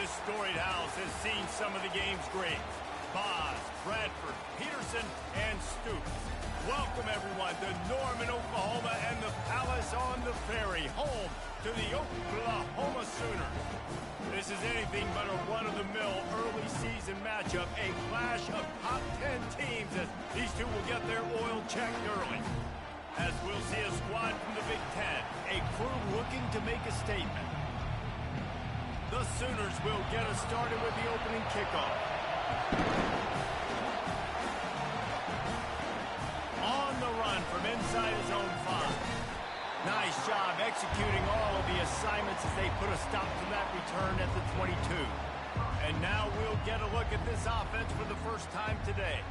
This storied house has seen some of the game's greats. Boz, Bradford, Peterson, and Stoops. Welcome, everyone, to Norman, Oklahoma, and the Palace on the Ferry, home to the Oklahoma Sooners. This is anything but a run-of-the-mill early season matchup, a clash of top 10 teams as these two will get their oil checked early. As we'll see a squad from the Big Ten, a crew looking to make a statement. The Sooners will get us started with the opening kickoff. On the run from inside his own 5. Nice job executing all of the assignments as they put a stop to that return at the 22. And now we'll get a look at this offense for the first time today.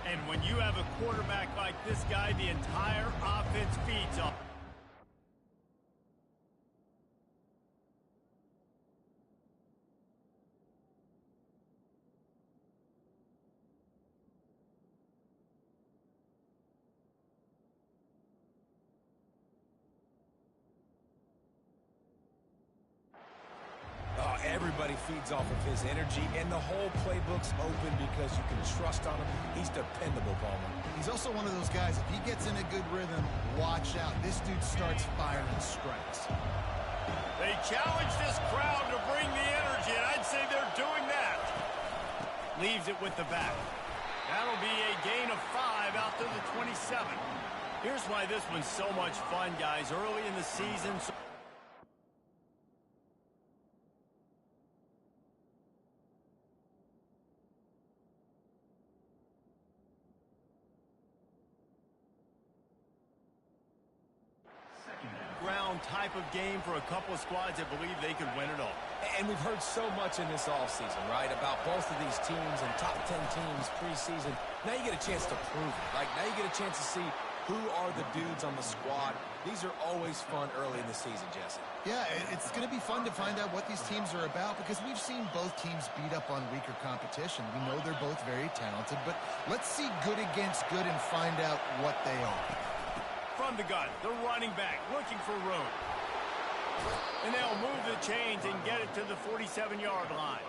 And when you have a quarterback like this guy, the entire offense feeds off. Everybody feeds off of his energy, and the whole playbook's open because you can trust on him. He's dependable, Palmer. He's also one of those guys, if he gets in a good rhythm, watch out. This dude starts firing strikes. They challenge this crowd to bring the energy, and I'd say they're doing that. Leaves it with the back. That'll be a gain of 5 out to the 27. Here's why this one's so much fun, guys. Early in the season... type of game for a couple of squads that believe they could win it all. And we've heard so much in this offseason, right, about both of these teams and top 10 teams preseason. Now you get a chance to prove it. Like, now you get a chance to see who are the dudes on the squad. These are always fun early in the season, Jesse. Yeah, it's going to be fun to find out what these teams are about because we've seen both teams beat up on weaker competition. We know they're both very talented, but let's see good against good and find out what they are. From the gun, the running back looking for room. And they'll move the chains and get it to the 47-yard line.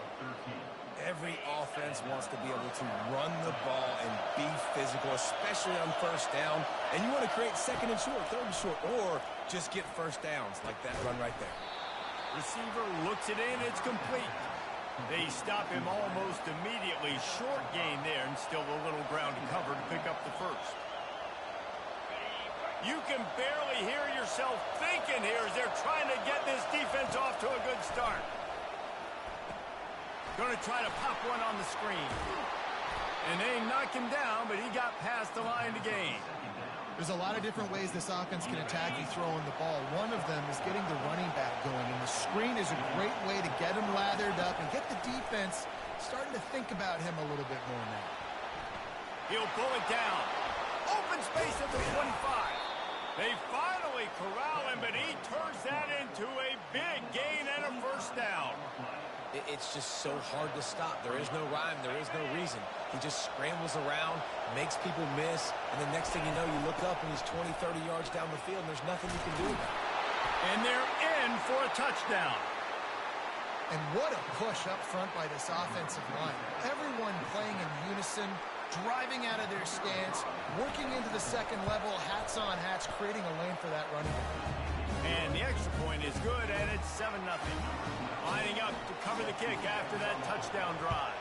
Every offense wants to be able to run the ball and be physical, especially on first down. And you want to create second and short, third and short, or just get first downs like that run right there. Receiver looks it in, it's complete. They stop him almost immediately. Short gain there and still a little ground to cover to pick up the first. You can barely hear yourself thinking here as they're trying to get this defense off to a good start. Going to try to pop one on the screen. And they knocked him down, but he got past the line to gain. There's a lot of different ways this offense can attack you throwing the ball. One of them is getting the running back going, and the screen is a great way to get him lathered up and get the defense starting to think about him a little bit more now. He'll pull it down. Open space at the 25. They finally corral him, but he turns that into a big gain and a first down. It's just so hard to stop. There is no rhyme. There is no reason. He just scrambles around, makes people miss, and the next thing you know, you look up and he's 20, 30 yards down the field, and there's nothing you can do about it. And they're in for a touchdown. And what a push up front by this offensive line. Everyone playing in unison, driving out of their stance, working into the second level, hats on hats, creating a lane for that running back. And the extra point is good, and it's 7-0. Lining up to cover the kick after that touchdown drive.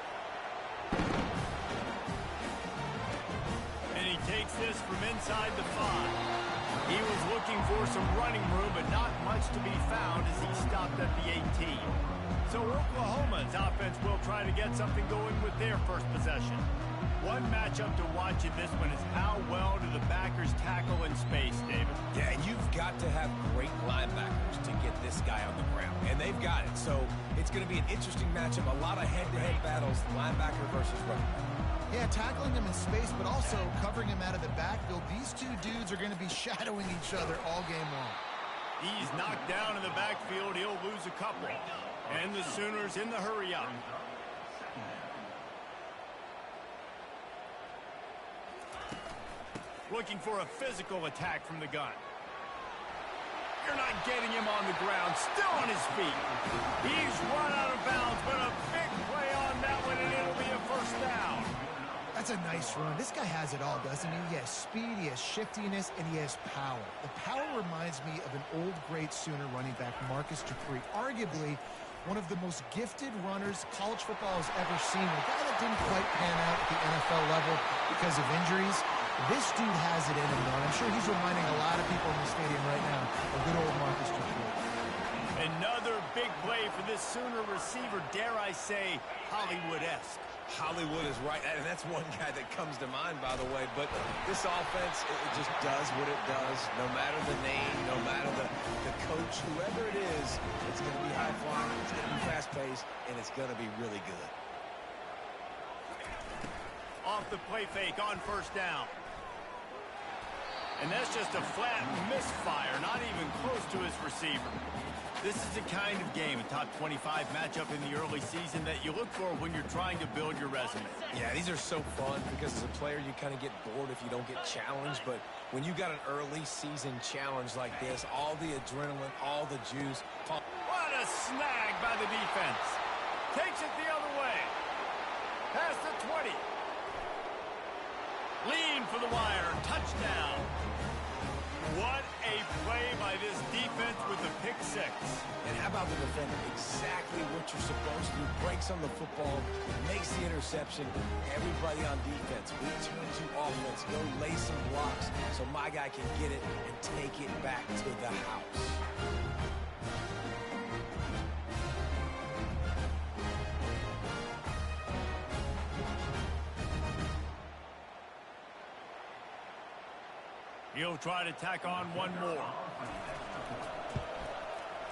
And he takes this from inside the 5. He was looking for some running room, but not much to be found as he stopped at the 18. So Oklahoma's offense will try to get something going with their first possession. One matchup to watch in this one is how well do the backers tackle in space, David? Yeah, and you've got to have great linebackers to get this guy on the ground, and they've got it. So it's going to be an interesting matchup, a lot of head-to-head battles, linebacker versus running back. Yeah, tackling him in space, but also covering him out of the backfield. These two dudes are going to be shadowing each other all game long. He's knocked down in the backfield. He'll lose a couple. And the Sooners in the hurry-up. Looking for a physical attack from the gun. You're not getting him on the ground, still on his feet. He's run out of bounds, but a big play on that one, and it'll be a first down. That's a nice run. This guy has it all, doesn't he? He has speed, he has shiftiness, and he has power. The power reminds me of an old great Sooner running back, Marcus Dupree, arguably one of the most gifted runners college football has ever seen. A guy that didn't quite pan out at the NFL level because of injuries. This dude has it in him, though, and I'm sure he's reminding a lot of people in the stadium right now of good old Marcus Dupree. Another big play for this Sooner receiver, dare I say, Hollywood-esque. Hollywood is right, and that's one guy that comes to mind, by the way. But this offense, it just does what it does. No matter the name, no matter the coach, whoever it is, it's going to be high-flying, it's going to be fast-paced, and it's going to be really good. Off the play fake on first down. And that's just a flat misfire, not even close to his receiver. This is the kind of game, a top 25 matchup in the early season, that you look for when you're trying to build your resume. Yeah, these are so fun because as a player, you kind of get bored if you don't get challenged. But when you got an early season challenge like this, all the adrenaline, all the juice. What a snag by the defense. Takes it the other way. Past the 20. Lean for the wire. Touchdown. What a play by this defense with the pick six. And how about the defender? Exactly what you're supposed to do. Breaks on the football, makes the interception. Everybody on defense, we turn to offense. Go lay some blocks so my guy can get it and take it back to the house. He'll try to tack on one more.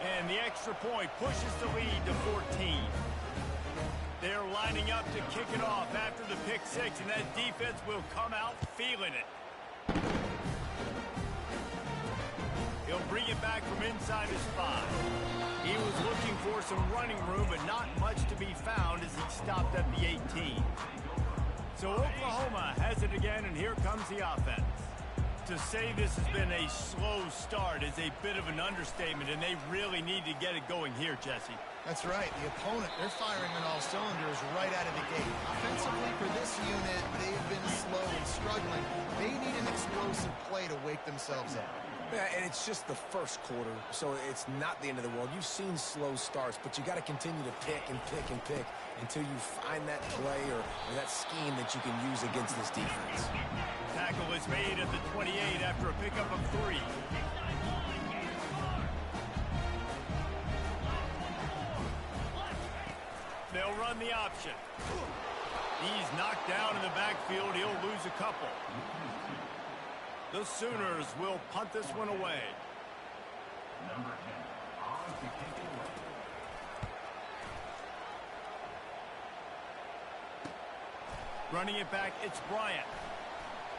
And the extra point pushes the lead to 14. They're lining up to kick it off after the pick six, and that defense will come out feeling it. He'll bring it back from inside his 5. He was looking for some running room, but not much to be found as he stopped at the 18. So Oklahoma has it again, and here comes the offense. To say this has been a slow start is a bit of an understatement, and they really need to get it going here, Jesse. That's right. The opponent, they're firing on all cylinders right out of the gate. Offensively, for this unit, they've been slow and struggling. They need an explosive play to wake themselves up. Yeah, and it's just the first quarter, so it's not the end of the world. You've seen slow starts, but you got to continue to pick and pick and pick until you find that play or that scheme that you can use against this defense. Tackle is made at the 28 after a pickup of 3. They'll run the option. He's knocked down in the backfield. He'll lose a couple. The Sooners will punt this one away. Number 10. Running it back, it's Bryant.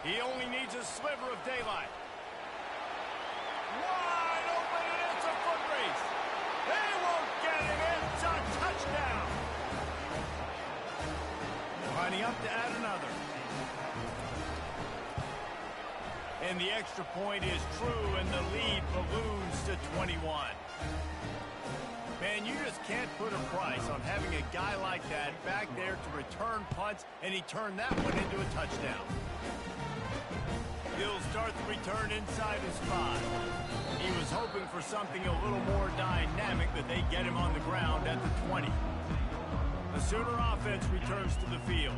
He only needs a sliver of daylight. Wide open, and it's a foot race. They won't get him. It's a touchdown. Lining up to add another. And the extra point is true, and the lead balloons to 21. Man, you just can't put a price on having a guy like that back there to return punts, and he turned that one into a touchdown. He'll start the return inside his 5. He was hoping for something a little more dynamic, but they get him on the ground at the 20. The Sooner offense returns to the field.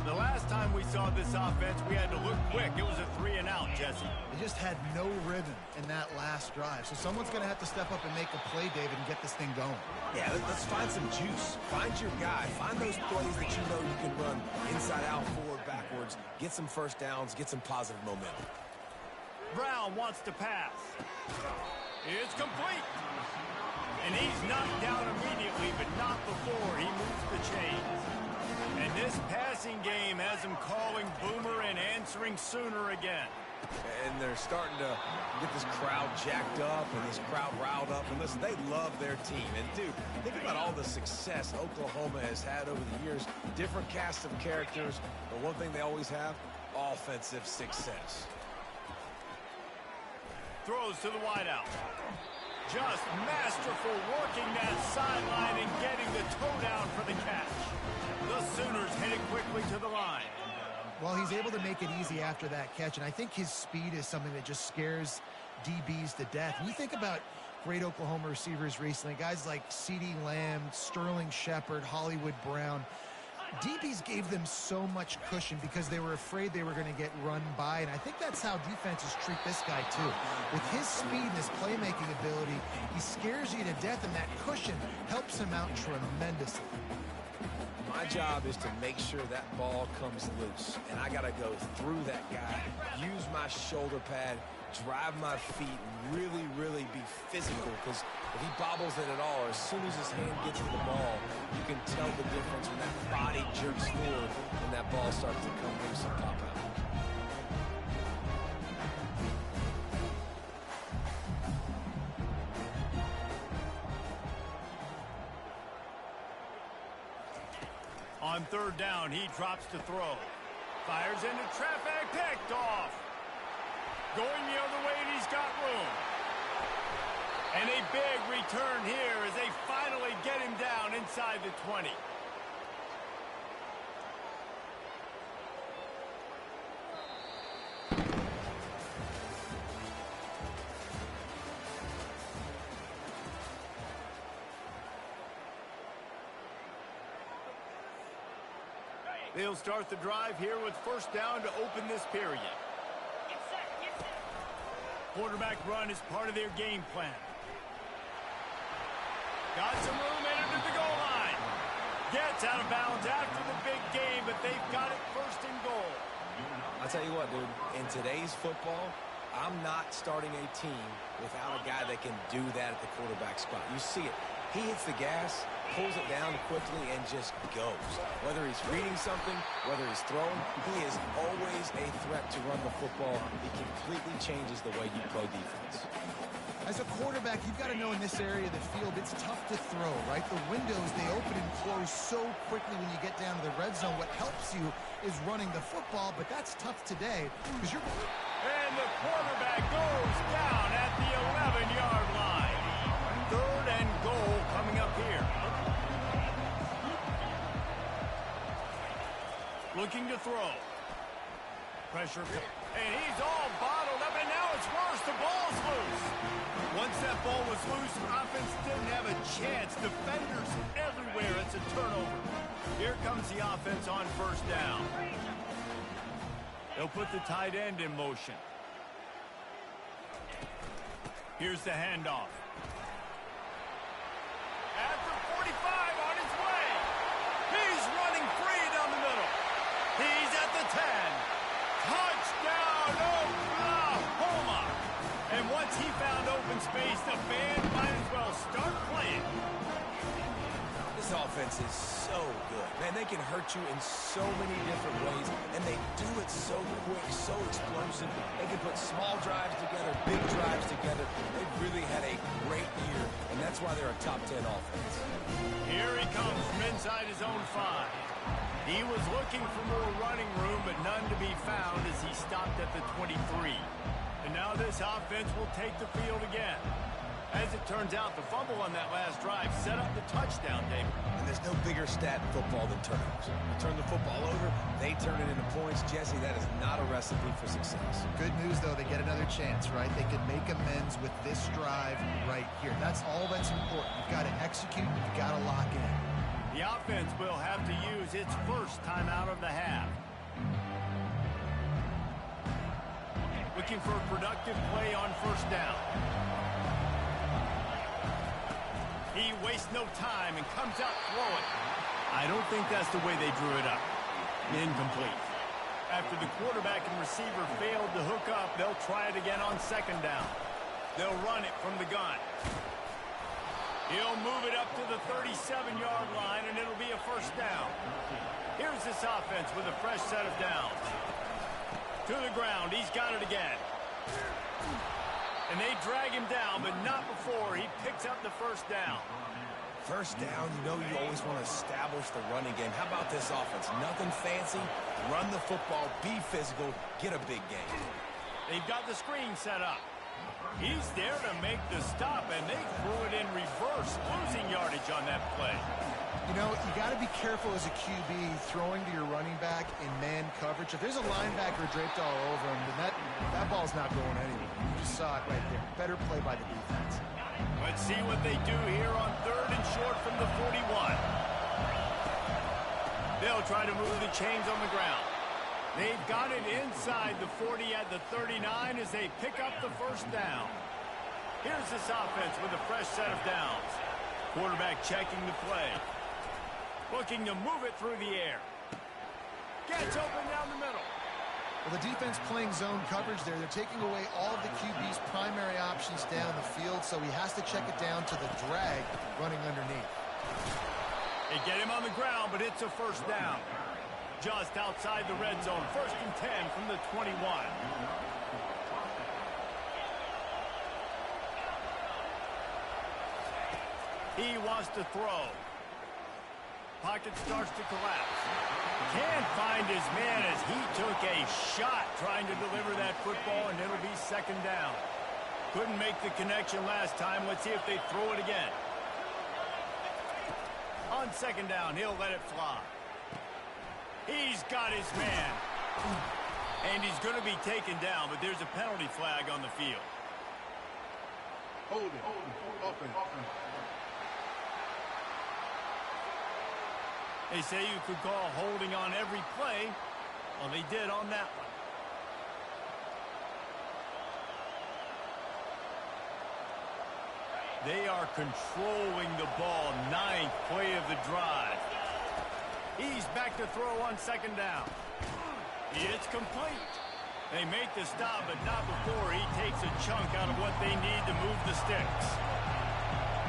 The last time we saw this offense, we had to look quick. It was a 3-and-out, Jesse. They just had no rhythm in that last drive. So someone's going to have to step up and make a play, David, and get this thing going. Yeah, let's find some juice. Find your guy. Find those plays that you know you can run inside out, forward, backwards. Get some first downs. Get some positive momentum. Brown wants to pass. It's complete. And he's knocked down immediately, but not before he moves the chains. And this passing game has him calling Boomer and answering Sooner again. And they're starting to get this crowd jacked up and this crowd riled up. And listen, they love their team. And, dude, think about all the success Oklahoma has had over the years. Different cast of characters. But one thing they always have, offensive success. throws to the wideout. Just masterful working that sideline and getting the toe down for the catch. The Sooners headed quickly to the line. Well, he's able to make it easy after that catch, and I think his speed is something that just scares DBs to death. And you think about great Oklahoma receivers recently, guys like CeeDee Lamb, Sterling Shepard, Hollywood Brown. DBs gave them so much cushion because they were afraid they were going to get run by, and I think that's how defenses treat this guy too. With his speed and his playmaking ability, he scares you to death, and that cushion helps him out tremendously. My job is to make sure that ball comes loose, and I got to go through that guy, use my shoulder pad, drive my feet, really, really be physical, because if he bobbles it at all, as soon as his hand gets to the ball, you can tell the difference when that body jerks forward and that ball starts to come loose and pop out. On third down, he drops to throw. Fires into traffic, picked off. Going the other way, and he's got room. And a big return here as they finally get him down inside the 20. They'll start the drive here with first down to open this period. Quarterback run is part of their game plan. Got some room and into the goal line. Gets out of bounds after the big game, but they've got it first and goal. I'll tell you what, dude, in today's football, I'm not starting a team without a guy that can do that at the quarterback spot. You see it. He hits the gas, pulls it down quickly, and just goes. Whether he's reading something, whether he's throwing, he is always a threat to run the football. He completely changes the way you play defense. As a quarterback, you've got to know in this area of the field, it's tough to throw, right? The windows, they open and close so quickly when you get down to the red zone. What helps you is running the football, but that's tough today because you're... And the quarterback goes down at the 11-yard line. Third and goal coming up here. Looking to throw. Pressure. And he's all bottled up, and now it's worse. The ball's loose. Once that ball was loose, offense didn't have a chance. Defenders everywhere. It's a turnover. Here comes the offense on first down. They'll put the tight end in motion. Here's the handoff. At the 45, on his way. He's running free down the middle. He's at the 10. Touchdown, Oklahoma! And once he found open space, the band might as well start playing. This offense is so good. Man, they can hurt you in so many different ways, and they do it so quick, so explosive. They can put small drives together, big drives together. They've really had a great year, and that's why they're a top 10 offense. Here he comes from inside his own 5. He was looking for more running room, but none to be found as he stopped at the 23. And now this offense will take the field again. As it turns out, the fumble on that last drive set up the touchdown, David. And there's no bigger stat in football than turnovers. You turn the football over, they turn it into points. Jesse, that is not a recipe for success. Good news, though, they get another chance, right? They can make amends with this drive right here. That's all that's important. You've got to execute, you've got to lock in. The offense will have to use its first time out of the half. Looking for a productive play on first down. He wastes no time and comes out throwing. I don't think that's the way they drew it up. Incomplete. After the quarterback and receiver failed to hook up, they'll try it again on second down. They'll run it from the gun. He'll move it up to the 37-yard line, and it'll be a first down. Here's this offense with a fresh set of downs. To the ground. He's got it again. And they drag him down, but not before he picks up the first down. First down, you know you always want to establish the running game. How about this offense? Nothing fancy. Run the football, be physical, get a big gain. They've got the screen set up. He's there to make the stop, and they threw it in reverse, losing yardage on that play. You know, you got to be careful as a QB throwing to your running back in man coverage. If there's a linebacker draped all over him, then that ball's not going anywhere. You just saw it right there. Better play by the defense. Let's see what they do here on 3rd and short from the 41. They'll try to move the chains on the ground. They've got it inside the 40 at the 39 as they pick up the first down. Here's this offense with a fresh set of downs. Quarterback checking the play. Looking to move it through the air. Gets open down the middle. Well, the defense playing zone coverage there. They're taking away all of the QB's primary options down the field, so he has to check it down to the drag running underneath. They get him on the ground, but it's a first down. Just outside the red zone. 1st and 10 from the 21. He wants to throw. Pocket starts to collapse. Can't find his man as he took a shot trying to deliver that football, and it'll be 2nd down. Couldn't make the connection last time. Let's see if they throw it again. On 2nd down, he'll let it fly. He's got his man. And he's going to be taken down, but there's a penalty flag on the field. Hold it. Offense. They say you could call holding on every play. Well, they did on that one. They are controlling the ball. 9th play of the drive. He's back to throw on 2nd down. It's complete. They make the stop, but not before he takes a chunk out of what they need to move the sticks.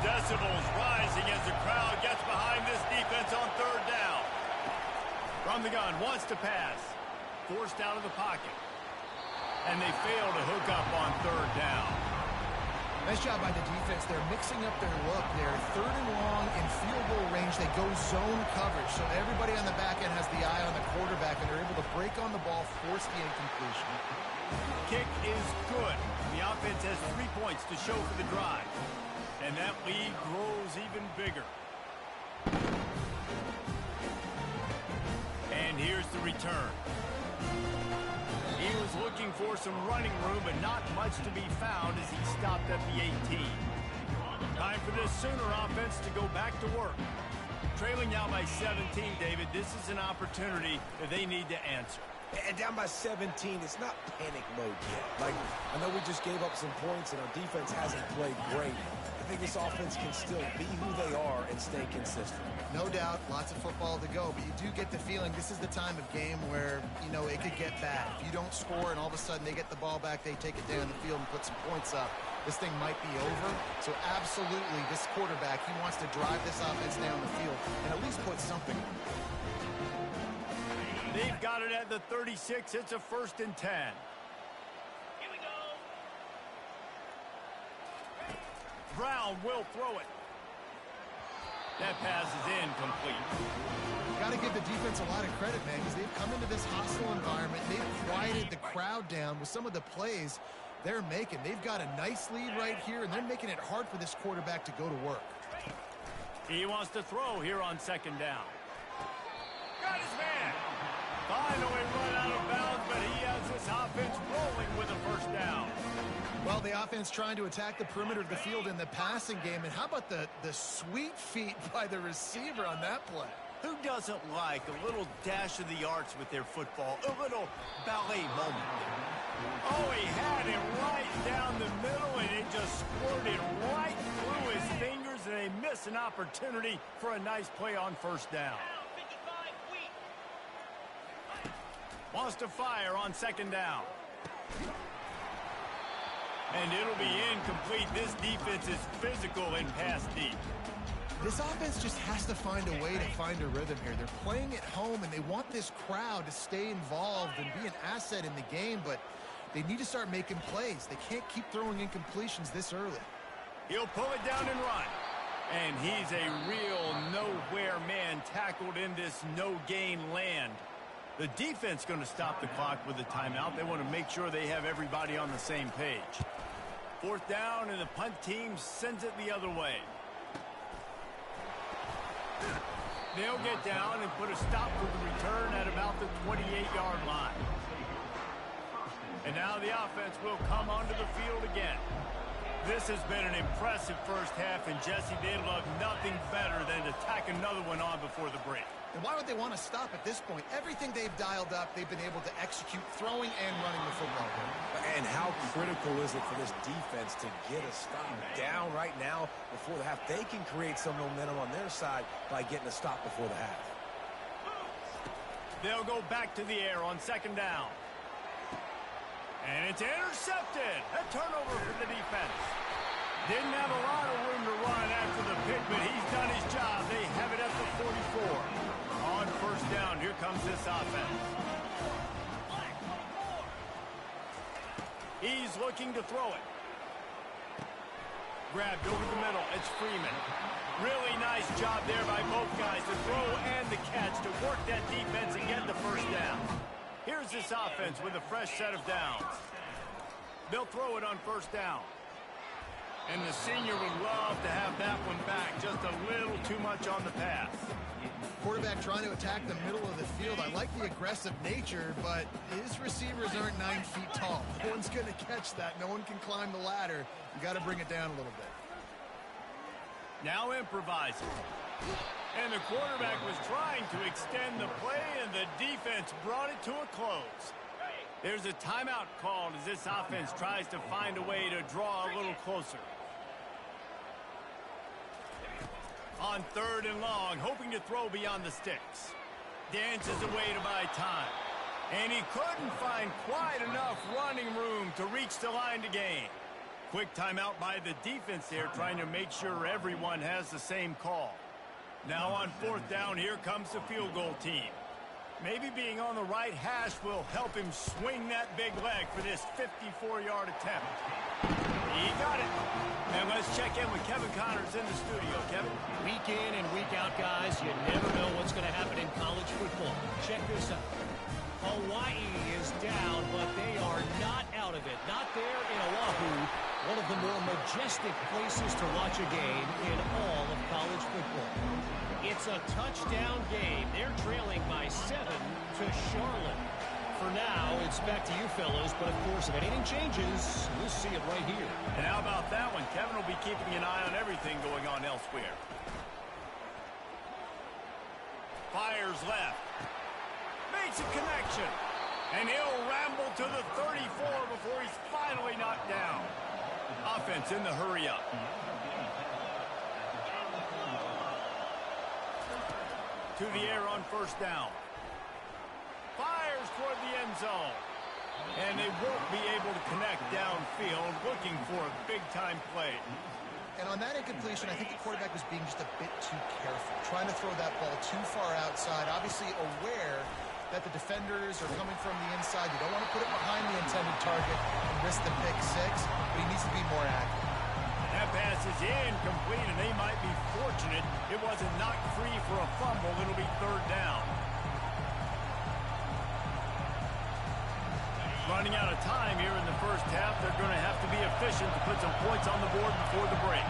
Decibels rising as the crowd gets behind this defense on 3rd down. From the gun, wants to pass. Forced out of the pocket. And they fail to hook up on 3rd down. Nice job by the defense. They're mixing up their look. They're 3rd and long in field goal range. They go zone coverage, so everybody on the back end has the eye on the quarterback, and they're able to break on the ball, force the incompletion. Kick is good. The offense has 3 points to show for the drive. And that lead grows even bigger. And here's the return. He was looking for some running room, but not much to be found as he stopped at the 18. Time for this Sooner offense to go back to work. Trailing now by 17, David. This is an opportunity that they need to answer. And down by 17, it's not panic mode yet. Like, I know we just gave up some points and our defense hasn't played great. I think this offense can still be who they are and stay consistent. No doubt, lots of football to go, but you do get the feeling this is the time of game where, you know, it could get bad. If you don't score and all of a sudden they get the ball back, they take it down the field and put some points up, this thing might be over. So absolutely, this quarterback, he wants to drive this offense down the field and at least put something on. They've got it at the 36. It's a 1st and 10. Here we go. Brown will throw it. That pass is incomplete. Got to give the defense a lot of credit, man, because they've come into this hostile environment. They've quieted the crowd down with some of the plays they're making. They've got a nice lead right here, and they're making it hard for this quarterback to go to work. He wants to throw here on 2nd down. Got his man. Finally run out of bounds, but he has this offense rolling with a 1st down. Well, the offense trying to attack the perimeter of the field in the passing game. And how about the sweet feet by the receiver on that play? Who doesn't like a little dash of the arts with their football? A little ballet moment. Oh, he had it right down the middle, and it just squirted right through his fingers, and they miss an opportunity for a nice play on 1st down. Wants to fire on 2nd down. And it'll be incomplete. This defense is physical and pass deep. This offense just has to find a way to find a rhythm here. They're playing at home, and they want this crowd to stay involved and be an asset in the game, but they need to start making plays. They can't keep throwing incompletions this early. He'll pull it down and run. And he's a real nowhere man tackled in this no-gain land. The defense going to stop the clock with a timeout. They want to make sure they have everybody on the same page. Fourth down, and the punt team sends it the other way. They'll get down and put a stop for the return at about the 28-yard line. And now the offense will come onto the field again. This has been an impressive first half, and Jesse, they'd love nothing better than to tack another one on before the break. And why would they want to stop at this point? Everything they've dialed up, they've been able to execute, throwing and running the football. And how critical is it for this defense to get a stop down right now before the half? They can create some momentum on their side by getting a stop before the half. They'll go back to the air on second down. And it's intercepted. A turnover for the defense. Didn't have a lot of room to run after the pick, but he's done his job. They have it at the 44. On first down, here comes this offense. He's looking to throw it. Grabbed over the middle. It's Freeman. Really nice job there by both guys to throw and the catch to work that defense and get the first down. Here's this offense with a fresh set of downs. They'll throw it on first down. And the senior would love to have that one back. Just a little too much on the pass. Quarterback trying to attack the middle of the field. I like the aggressive nature, but his receivers aren't 9 feet tall. No one's going to catch that. No one can climb the ladder. You got to bring it down a little bit. Now improvising. And the quarterback was trying to extend the play, and the defense brought it to a close. There's a timeout called as this offense tries to find a way to draw a little closer. On third and long, hoping to throw beyond the sticks. Dances away to buy time. And he couldn't find quite enough running room to reach the line to gain. Quick timeout by the defense there, trying to make sure everyone has the same call. Now on fourth down, here comes the field goal team. Maybe being on the right hash will help him swing that big leg for this 54-yard attempt. He got it. And let's check in with Kevin Connors in the studio. Kevin? Week in and week out, guys, you never know what's going to happen in college football. Check this out. Hawaii is down, but they are not out of it. Not there in Oahu, one of the more majestic places to watch a game in all of college football. It's a touchdown game. They're trailing by 7 to Charlotte. For now, it's back to you fellows, but of course, if anything changes, we'll see it right here. And how about that one? Kevin will be keeping an eye on everything going on elsewhere. Fires left. Makes a connection. And he'll ramble to the 34 before he's finally knocked down. Offense in the hurry up. To the air on first down. Fires toward the end zone. And they won't be able to connect downfield, looking for a big-time play. And on that incompletion, I think the quarterback was being just a bit too careful, trying to throw that ball too far outside, obviously aware that the defenders are coming from the inside. You don't want to put it behind the intended target and risk the pick six, but he needs to be more accurate. That pass is incomplete, and they might be fortunate it wasn't knocked free for a fumble. It'll be third down. Running out of time here in the first half. They're going to have to be efficient to put some points on the board before the break.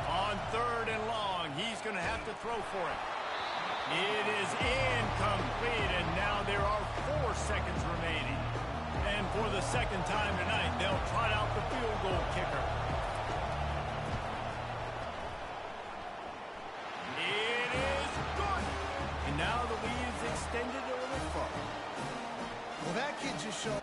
On third and long, he's going to have to throw for it. It is incomplete, and now there are 4 seconds remaining. And for the second time tonight, they'll trot out the field goal kicker. It is good. And now the lead is extended a little further. Well, that kid just showed.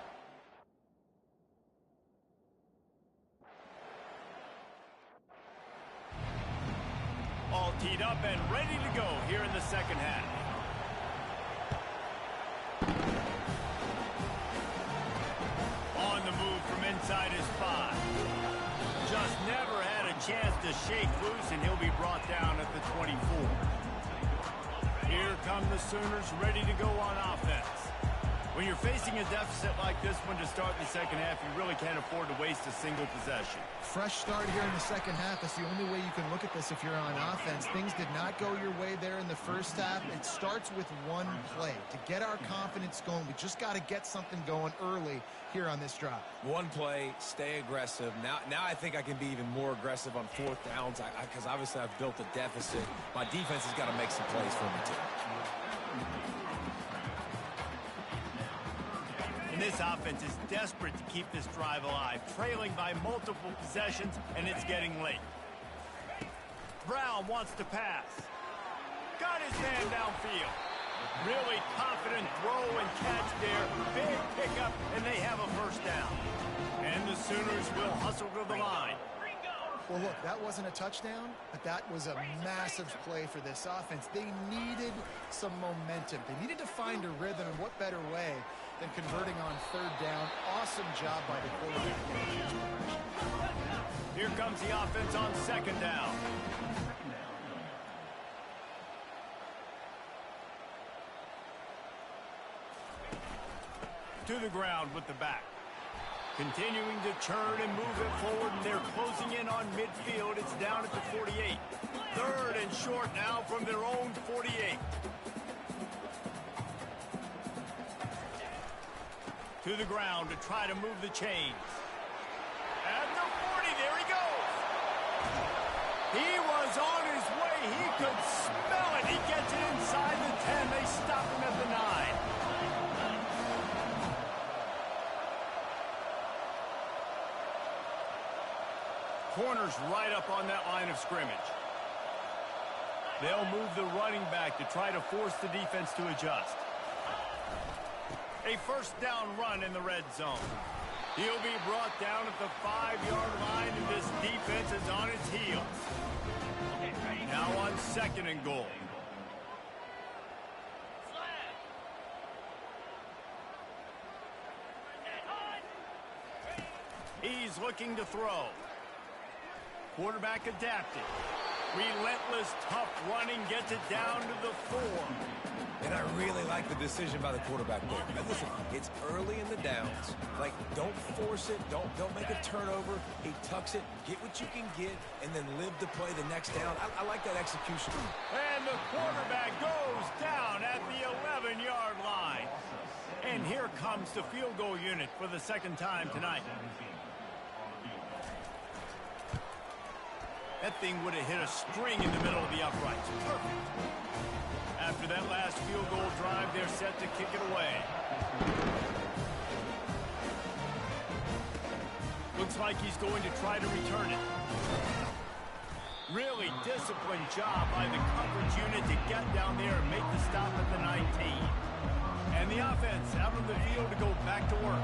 All teed up and ready to go here in the second half. On the move from inside his 5. Just never had a chance to shake loose, and he'll be brought down at the 24. Here come the Sooners ready to go on offense. When you're facing a deficit like this one to start the second half, you really can't afford to waste a single possession. Fresh start here in the second half. That's the only way you can look at this if you're on offense. Things did not go your way there in the first half. It starts with one play. To get our confidence going, we just got to get something going early here on this drive. One play, stay aggressive. Now I think I can be even more aggressive on fourth downs because obviously I've built a deficit. My defense has got to make some plays for me, too. This offense is desperate to keep this drive alive, trailing by multiple possessions, and it's getting late. Brown wants to pass. Got his man downfield. Really confident throw and catch there. Big pickup, and they have a first down. And the Sooners will hustle to the line. Well, look, that wasn't a touchdown, but that was a massive play for this offense. They needed some momentum. They needed to find a rhythm, and what better way than converting on third down. Awesome job by the quarterback. Here comes the offense on second down. To the ground with the back. Continuing to churn and move it forward, and they're closing in on midfield. It's down at the 48. Third and short now from their own 48. To the ground to try to move the chains. At the 40, there he goes. He was on his way. He could smell it. He gets it inside the 10. They stop him at the 9. Corners right up on that line of scrimmage. They'll move the running back to try to force the defense to adjust. A first down run in the red zone. He'll be brought down at the 5-yard line, and this defense is on its heels. Now on second and goal. He's looking to throw. Quarterback adapted. Relentless, tough running, gets it down to the 4. And I really like the decision by the quarterback there. Now, listen, it's early in the downs. Like, don't force it. Don't make a turnover. He tucks it, get what you can get, and then live to play the next down. I like that execution. And the quarterback goes down at the 11-yard line. And here comes the field goal unit for the second time tonight. That thing would have hit a string in the middle of the uprights. Perfect. After that last field goal drive, they're set to kick it away. Looks like he's going to try to return it. Really disciplined job by the coverage unit to get down there and make the stop at the 19. And the offense out on the field to go back to work.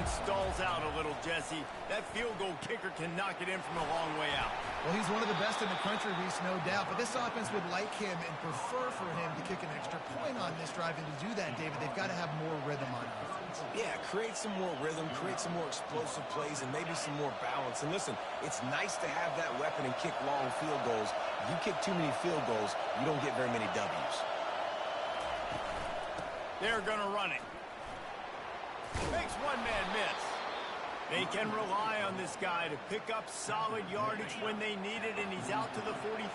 Stalls out a little, Jesse. That field goal kicker can knock it in from a long way out. Well, he's one of the best in the country, Reese, no doubt. But this offense would like him and prefer for him to kick an extra point on this drive. And to do that, David, they've got to have more rhythm on offense. Yeah, create some more rhythm, create some more explosive plays, and maybe some more balance. And listen, it's nice to have that weapon and kick long field goals. If you kick too many field goals, you don't get very many W's. They're going to run it. Makes one-man miss. They can rely on this guy to pick up solid yardage when they need it, and he's out to the 43.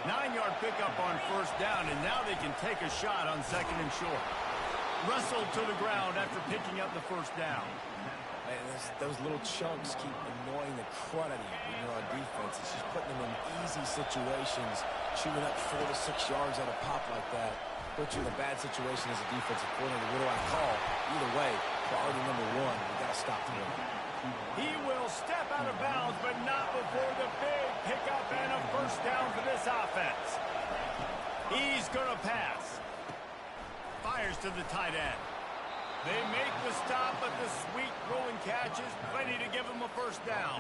9-yard pickup on first down, and now they can take a shot on second and short. Wrestled to the ground after picking up the first down. Man, those little chunks keep annoying the crud out of you when you're on defense. It's just putting them in easy situations, chewing up 4 to 6 yards at a pop like that. Put you in a bad situation as a defensive coordinator. What do I call? Either way, priority number 1, we got to stop the run. He will step out of bounds, but not before the big pickup and a first down for this offense. He's going to pass. Fires to the tight end. They make the stop, but the sweet throw and catch is plenty to give him a first down.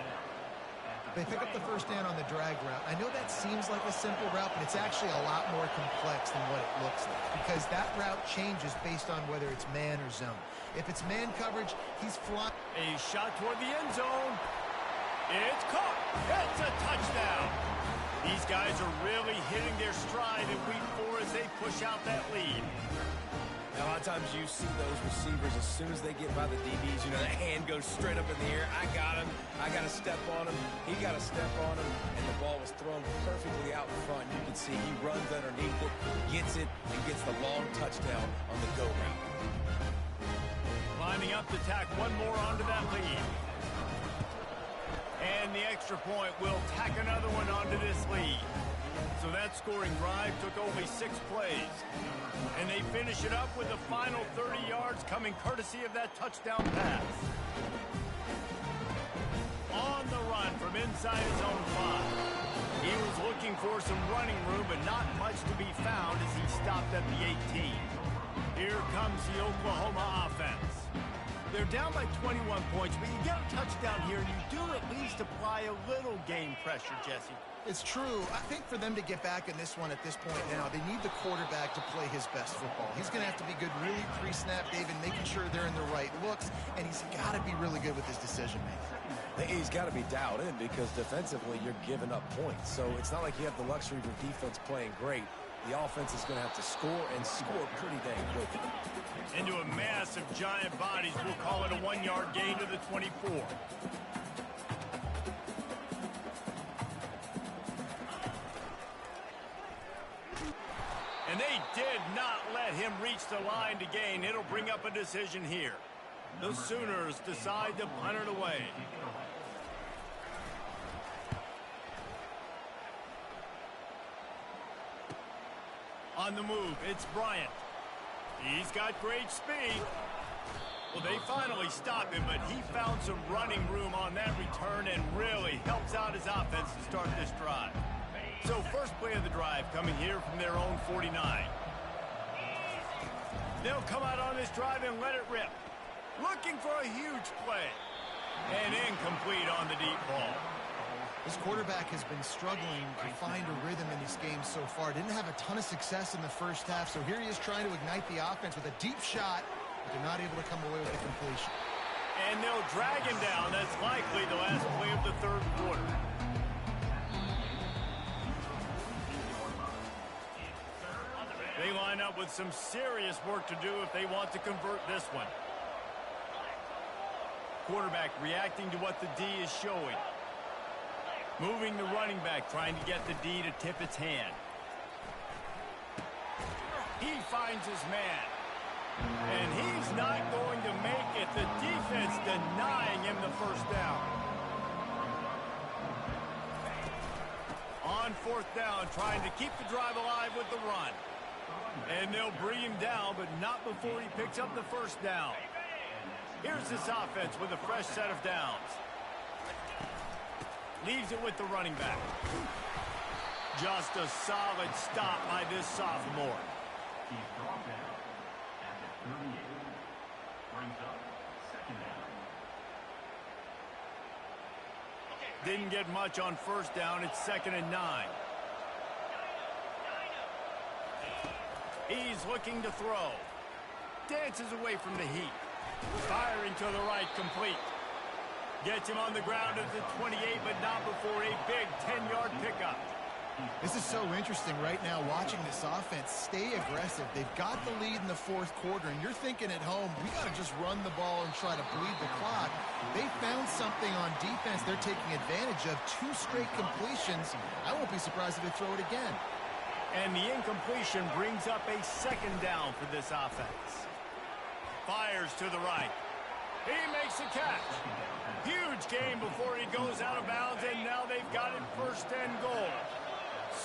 They pick up the first down on the drag route. I know that seems like a simple route, but it's actually a lot more complex than what it looks like because that route changes based on whether it's man or zone. If it's man coverage, he's flying. A shot toward the end zone. It's caught. It's a touchdown. These guys are really hitting their stride in week 4 as they push out that lead. Now, a lot of times you see those receivers, as soon as they get by the DBs, you know, the hand goes straight up in the air. I got him. I got to step on him. He got to step on him. And the ball was thrown perfectly out in front. You can see he runs underneath it, gets it, and gets the long touchdown on the go route. Lining up to tack one more onto that lead. And the extra point will tack another one onto this lead. So that scoring drive took only 6 plays. And they finish it up with the final 30 yards coming courtesy of that touchdown pass. On the run from inside his own 5. He was looking for some running room, but not much to be found as he stopped at the 18. Here comes the Oklahoma offense. They're down by 21 points, but you get a touchdown here, and you do at least apply a little game pressure, Jesse. It's true. I think for them to get back in this one at this point now, they need the quarterback to play his best football. He's going to have to be good really pre-snap, David, making sure they're in the right looks, and he's got to be really good with his decision-making. He's got to be dialed in because defensively you're giving up points. So it's not like you have the luxury of your defense playing great. The offense is going to have to score and score pretty dang quick. Into a mass of giant bodies, we'll call it a 1-yard gain to the 24. And they did not let him reach the line to gain. It'll bring up a decision here. The Sooners decide to punt it away. On the move, it's Bryant. He's got great speed. Well, they finally stop him, but he found some running room on that return and really helps out his offense to start this drive. So first play of the drive coming here from their own 49. They'll come out on this drive and let it rip. Looking for a huge play. And incomplete on the deep ball. This quarterback has been struggling to find a rhythm in these games so far. Didn't have a ton of success in the first half, so here he is trying to ignite the offense with a deep shot, but they're not able to come away with the completion. And they'll drag him down. That's likely the last play of the third quarter. They line up with some serious work to do if they want to convert this one. Quarterback reacting to what the D is showing. Moving the running back, trying to get the D to tip its hand. He finds his man. And he's not going to make it. The defense denying him the first down. On fourth down, trying to keep the drive alive with the run. And they'll bring him down, but not before he picks up the first down. Here's this offense with a fresh set of downs. Leaves it with the running back. Just a solid stop by this sophomore. He's brought down at the 38. Brings up second down. Didn't get much on first down. It's 2nd and 9. He's looking to throw. Dances away from the heat. Firing to the right, complete. Gets him on the ground at the 28, but not before a big 10-yard pickup. This is so interesting right now watching this offense stay aggressive. They've got the lead in the fourth quarter, and you're thinking at home, we got to just run the ball and try to bleed the clock. They found something on defense they're taking advantage of. 2 straight completions. I won't be surprised if they throw it again. And the incompletion brings up a 2nd down for this offense. Fires to the right. He makes the catch. Huge gain before he goes out of bounds, and now they've got it 1st and goal.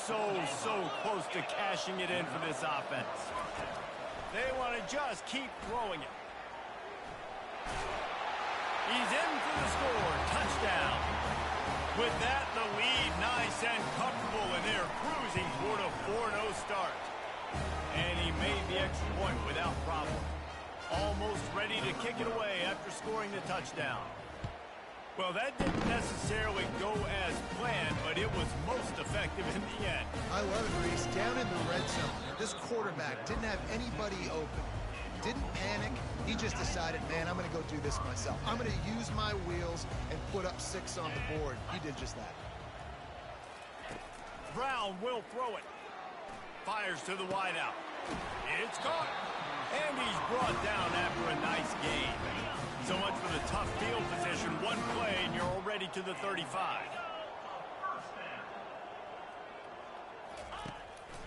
So close to cashing it in for this offense. They want to just keep throwing it. He's in for the score. Touchdown. With that, the lead nice and comfortable, and they're cruising toward a 4-0 start. And he made the extra point without problem. Almost ready to kick it away after scoring the touchdown. Well, that didn't necessarily go as planned, but it was most effective in the end. I love it, Reese. Down in the red zone, this quarterback didn't have anybody open. Didn't panic. He just decided, man, I'm going to go do this myself. I'm going to use my wheels and put up 6 on the board. He did just that. Brown will throw it. Fires to the wideout. It's caught. And he's brought down after a nice gain. So much for the tough field position. One play and you're already to the 35.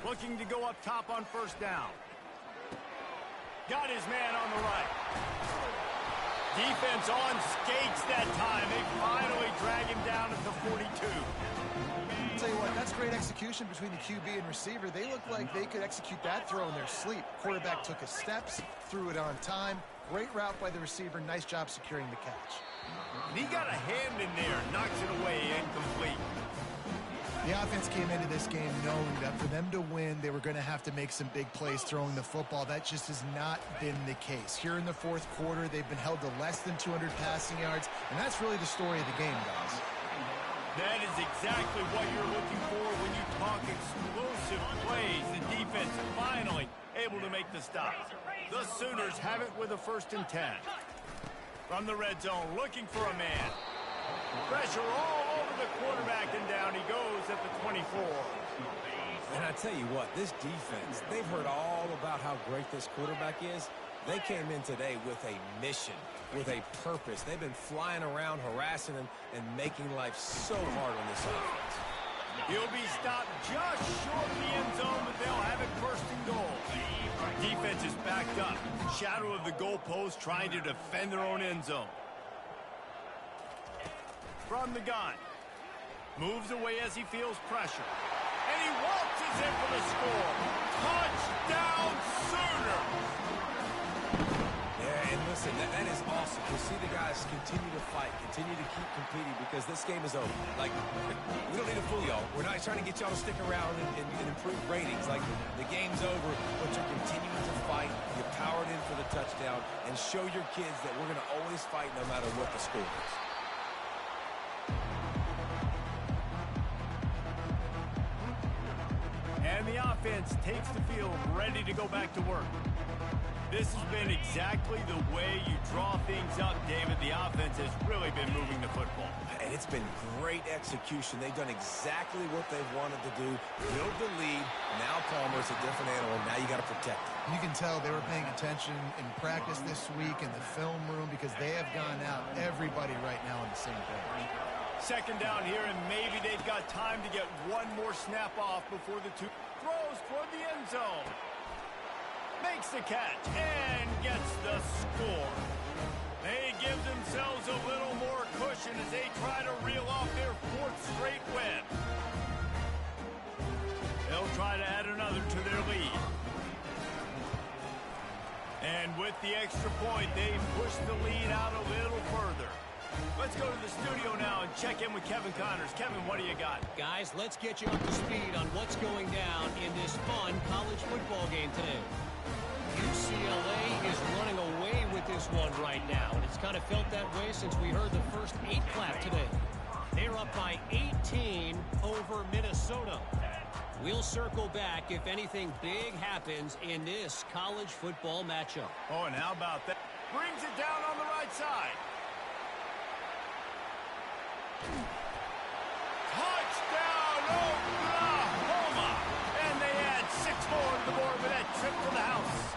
Looking to go up top on first down. Got his man on the right. Defense on skates that time. They finally drag him down at the 42. I'll tell you what, that's great execution between the QB and receiver. They look like they could execute that throw in their sleep. Quarterback took his steps, threw it on time. Great route by the receiver. Nice job securing the catch. And he got a hand in there, knocks it away, incomplete. The offense came into this game knowing that for them to win, they were going to have to make some big plays throwing the football. That just has not been the case. Here in the fourth quarter, they've been held to less than 200 passing yards, and that's really the story of the game, guys. That is exactly what you're looking for when you talk explosive plays. The defense finally able to make the stop. The Sooners have it with a 1st and 10. From the red zone, looking for a man. Pressure all over the quarterback, and down he goes at the 24. And I tell you what, this defense, they've heard all about how great this quarterback is. They came in today with a mission, with a purpose. They've been flying around, harassing him, and making life so hard on this offense. He'll be stopped just short of the end zone, but they'll have it 1st and goal. Defense is backed up. Shadow of the goalpost, trying to defend their own end zone. From the gun. Moves away as he feels pressure. And he waltzes in for the score. Touchdown Sooners! Yeah, and listen, that is awesome. You see the guys continue to fight, continue to keep competing because this game is over. Like, we don't need to fool y'all. We're not trying to get y'all to stick around and improve ratings. Like, the game's over, but you're continuing to fight. You powered in for the touchdown and show your kids that we're going to always fight no matter what the score is. And the offense takes the field, ready to go back to work. This has been exactly the way you draw things up, David. The offense has really been moving the football. And it's been great execution. They've done exactly what they've wanted to do. Build the lead. Now Palmer's a different animal. Now you got to protect him. You can tell they were paying attention in practice this week in the film room because they have gone out, everybody right now on the same page. 2nd down here, and maybe they've got time to get one more snap off before the two throws toward the end zone. Makes the catch and gets the score. They give themselves a little more cushion as they try to reel off their 4th straight win. They'll try to add another to their lead. And with the extra point, they push the lead out a little further. Let's go to the studio now and check in with Kevin Connors. Kevin, what do you got? Guys, let's get you up to speed on what's going down in this fun college football game today. UCLA is running away with this one right now, and it's kind of felt that way since we heard the first 8 clap today. They're up by 18 over Minnesota. We'll circle back if anything big happens in this college football matchup. Oh, and how about that? Brings it down on the right side. Touchdown, Oklahoma! And they add 6 more to the board with that trip to the house.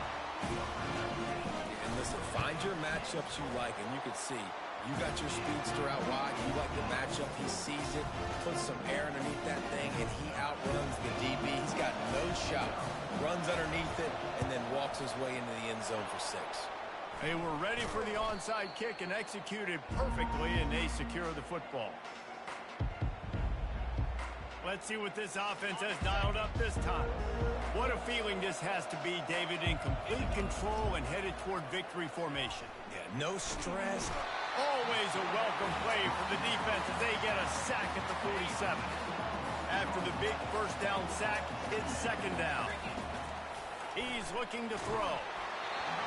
And listen, find your matchups you like, and you can see you got your speedster out wide. You like the matchup. He sees it, puts some air underneath that thing, and he outruns the DB. He's got no shot. Runs underneath it, and then walks his way into the end zone for 6. They were ready for the onside kick and executed perfectly, and they secure the football. Let's see what this offense has dialed up this time. What a feeling this has to be, David, in complete control and headed toward victory formation. Yeah, no stress. Always a welcome play for the defense as they get a sack at the 47. After the big 1st down sack, it's 2nd down. He's looking to throw.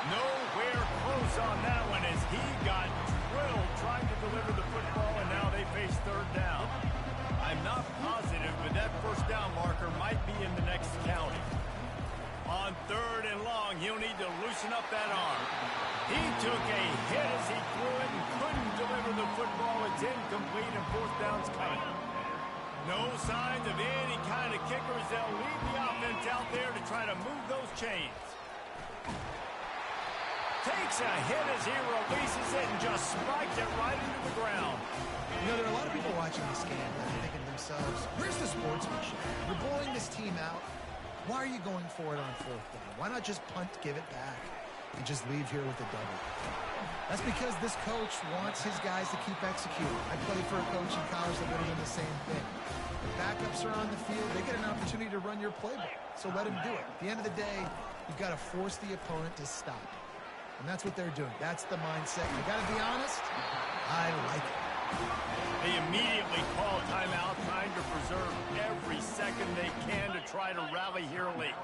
Nowhere close on that one as he got drilled trying to deliver the football, and now they face third down. I'm not positive, but that first down marker might be in the next county. On third and long, he'll need to loosen up that arm. He took a hit as he threw it and couldn't deliver the football. It's incomplete and fourth down's coming. No signs of any kind of kickers. They'll leave the offense out there to try to move those chains. Takes a hit as he releases it and just spiked it right into the ground. You know, there are a lot of people watching this game that are thinking to themselves, where's the sportsmanship? You're blowing this team out. Why are you going for it on fourth down? Why not just punt, give it back, and just leave here with a double? That's because this coach wants his guys to keep executing. I played for a coach in college that would have done the same thing. The backups are on the field. They get an opportunity to run your playbook, so let them do it. At the end of the day, you've got to force the opponent to stop. And that's what they're doing. That's the mindset. You got to be honest, I like it. They immediately call timeout, trying to preserve every second they can to try to rally here late.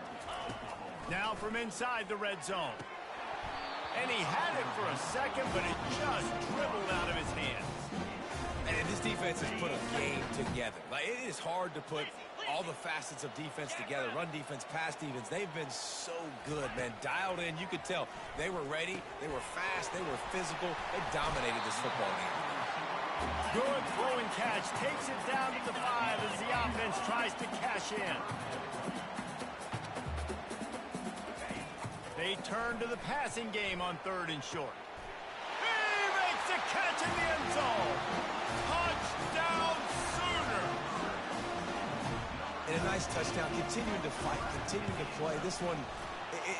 Now from inside the red zone. And he had it for a second, but it just dribbled out of his hands. And this defense has put a game together. Like, it is hard to put all the facets of defense together. Run defense, pass defense. They've been so good, man. Dialed in. You could tell they were ready. They were fast. They were physical. They dominated this football game. Good throwing catch. Takes it down to the 5 as the offense tries to cash in. They turn to the passing game on third and short. He makes a catch in the end zone. Touchdown Sooners. And a nice touchdown. Continuing to fight, continuing to play. This one,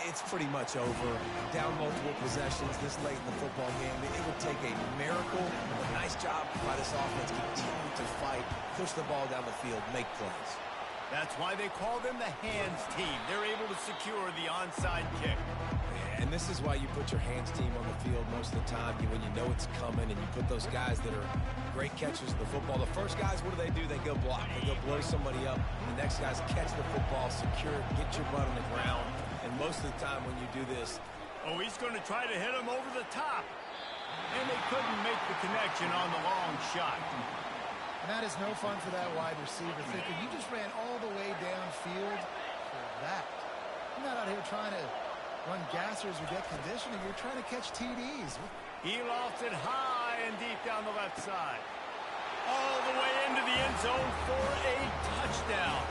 it's pretty much over. Down multiple possessions this late in the football game. It would take a miracle. A nice job by this offense. Continue to fight, push the ball down the field, make plays. That's why they call them the hands team. They're able to secure the onside kick. And this is why you put your hands team on the field most of the time when you know it's coming, and you put those guys that are great catchers of the football. The first guys, what do? They go block. They go blow somebody up. The next guys catch the football, secure it, get your butt on the ground. And most of the time when you do this... Oh, he's going to try to hit him over the top. And they couldn't make the connection on the long shot. And that is no fun for that wide receiver, thinking you just ran all the way downfield for that. You're not out here trying to run gassers or get conditioning. You're trying to catch TDs. He lofts it high and deep down the left side. All the way into the end zone for a touchdown.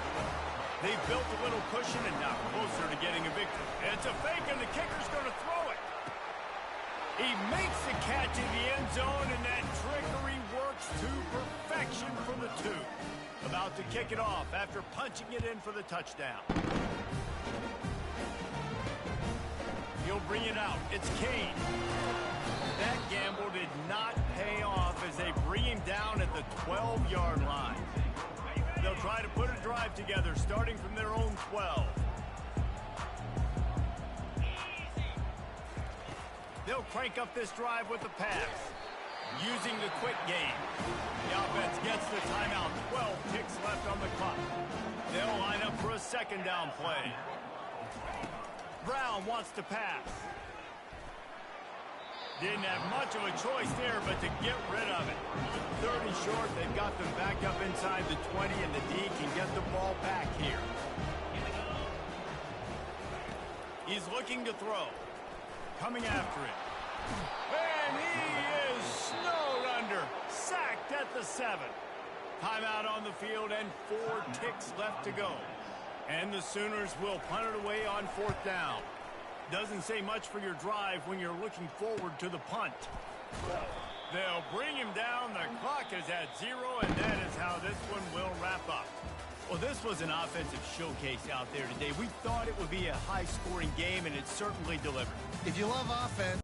They've built a little cushion and now closer to getting a victory. It's a fake and the kicker's going to throw it. He makes the catch in the end zone, and that trickery works to perfection for the 2. About to kick it off after punching it in for the touchdown. He'll bring it out. It's Kane. That gamble did not pay off as they bring him down at the 12-yard line. They'll try to put a drive together starting from their own 12. They'll crank up this drive with the pass, using the quick game. The offense gets the timeout. 12 ticks left on the clock. They'll line up for a second down play. Brown wants to pass. Didn't have much of a choice there, but to get rid of it. Third and short, they've got them back up inside the 20, and the D can get the ball back here. He's looking to throw. Coming after it. And he is snowed under. Sacked at the 7. Timeout on the field and 4 ticks left to go. And the Sooners will punt it away on fourth down. Doesn't say much for your drive when you're looking forward to the punt. They'll bring him down. The clock is at 0, and that is how this one will wrap up. Well, this was an offensive showcase out there today. We thought it would be a high-scoring game, and it certainly delivered. If you love offense...